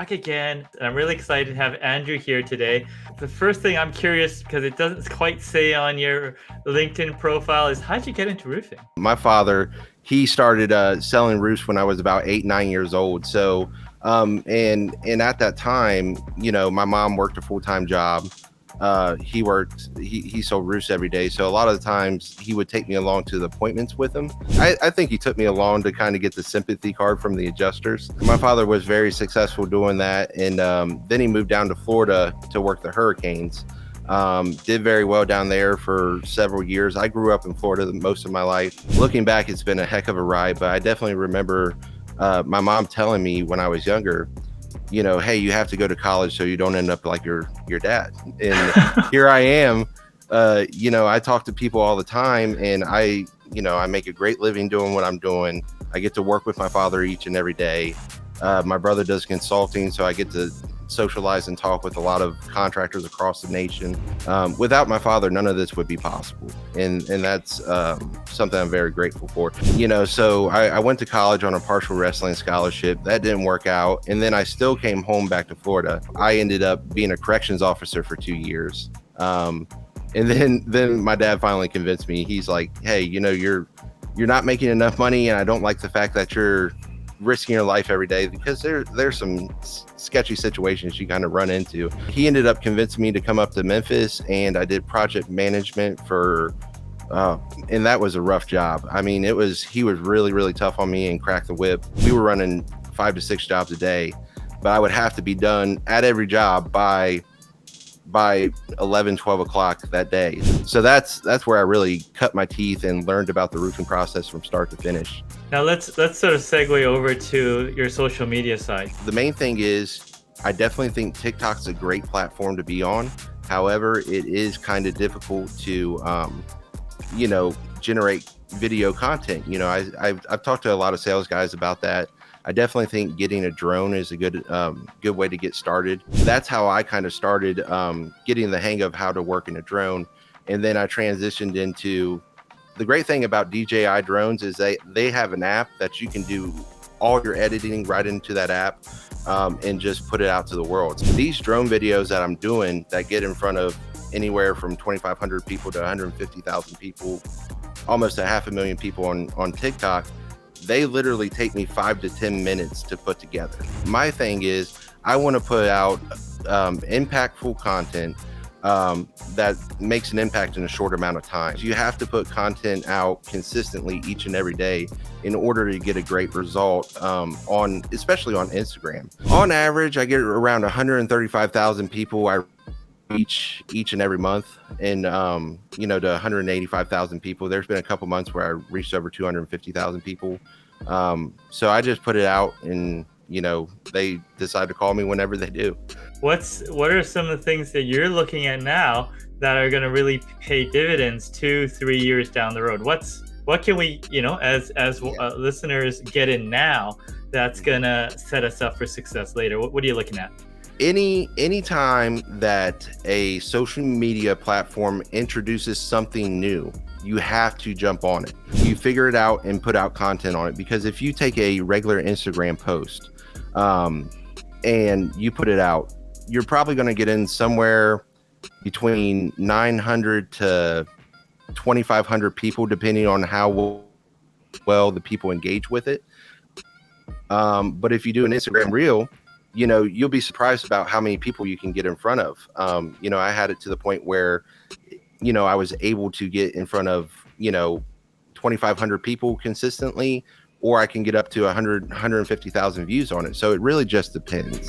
back again. I'm really excited to have Andrew here today. The first thing I'm curious, because it doesn't quite say on your LinkedIn profile, is how'd you get into roofing? My father, he started selling roofs when I was about 8, 9 years old. So, and at that time, my mom worked a full-time job. He sold roofs every day. So a lot of the times he would take me along to the appointments with him. I think he took me along to kind of get the sympathy card from the adjusters. My father was very successful doing that. And then he moved down to Florida to work the hurricanes. Did very well down there for several years. I grew up in Florida most of my life. Looking back, it's been a heck of a ride, but I definitely remember my mom telling me when I was younger, hey, you have to go to college so you don't end up like your dad. And here I am. I talk to people all the time, and I make a great living doing what I'm doing. I get to work with my father each and every day. My brother does consulting, so I get to socialize and talk with a lot of contractors across the nation. Without my father, none of this would be possible. And that's something I'm very grateful for. So I went to college on a partial wrestling scholarship. That didn't work out. And then I still came home back to Florida. I ended up being a corrections officer for 2 years. And then my dad finally convinced me. He's like, hey, you're not making enough money, and I don't like the fact that you're risking your life every day, because there's some sketchy situations you kind of run into. He ended up convincing me to come up to Memphis, and I did project management and that was a rough job. I mean, he was really, really tough on me and cracked the whip. We were running 5 to 6 jobs a day, but I would have to be done at every job by 11, 12 o'clock that day. So that's where I really cut my teeth and learned about the roofing process from start to finish. Now let's sort of segue over to your social media side. The main thing is, I definitely think TikTok's a great platform to be on. However, it is kind of difficult to, generate video content. I've talked to a lot of sales guys about that. I definitely think getting a drone is a good way to get started. That's how I kind of started getting the hang of how to work in a drone. And then I transitioned into, the great thing about DJI drones is they have an app that you can do all your editing right into that app and just put it out to the world. So these drone videos that I'm doing that get in front of anywhere from 2,500 people to 150,000 people, almost 500,000 people on TikTok, they literally take me 5 to 10 minutes to put together. My thing is, I want to put out impactful content that makes an impact in a short amount of time. So you have to put content out consistently each and every day in order to get a great result especially on Instagram. On average, I get around 135,000 people I reach each and every month, and to 185,000 people. There's been a couple months where I reached over 250,000 people. So I just put it out, and they decide to call me whenever they do. What are some of the things that you're looking at now that are going to really pay dividends 2-3 years down the road? What can we, as listeners, get in now that's going to set us up for success later? What are you looking at? Any time that a social media platform introduces something new, you have to jump on it. You figure it out and put out content on it, because if you take a regular Instagram post and you put it out, you're probably going to get in somewhere between 900 to 2,500 people, depending on how well the people engage with it. But if you do an Instagram reel, you'll be surprised about how many people you can get in front of. I had it to the point where, I was able to get in front of, 2,500 people consistently, or I can get up to 150,000 views on it. So it really just depends.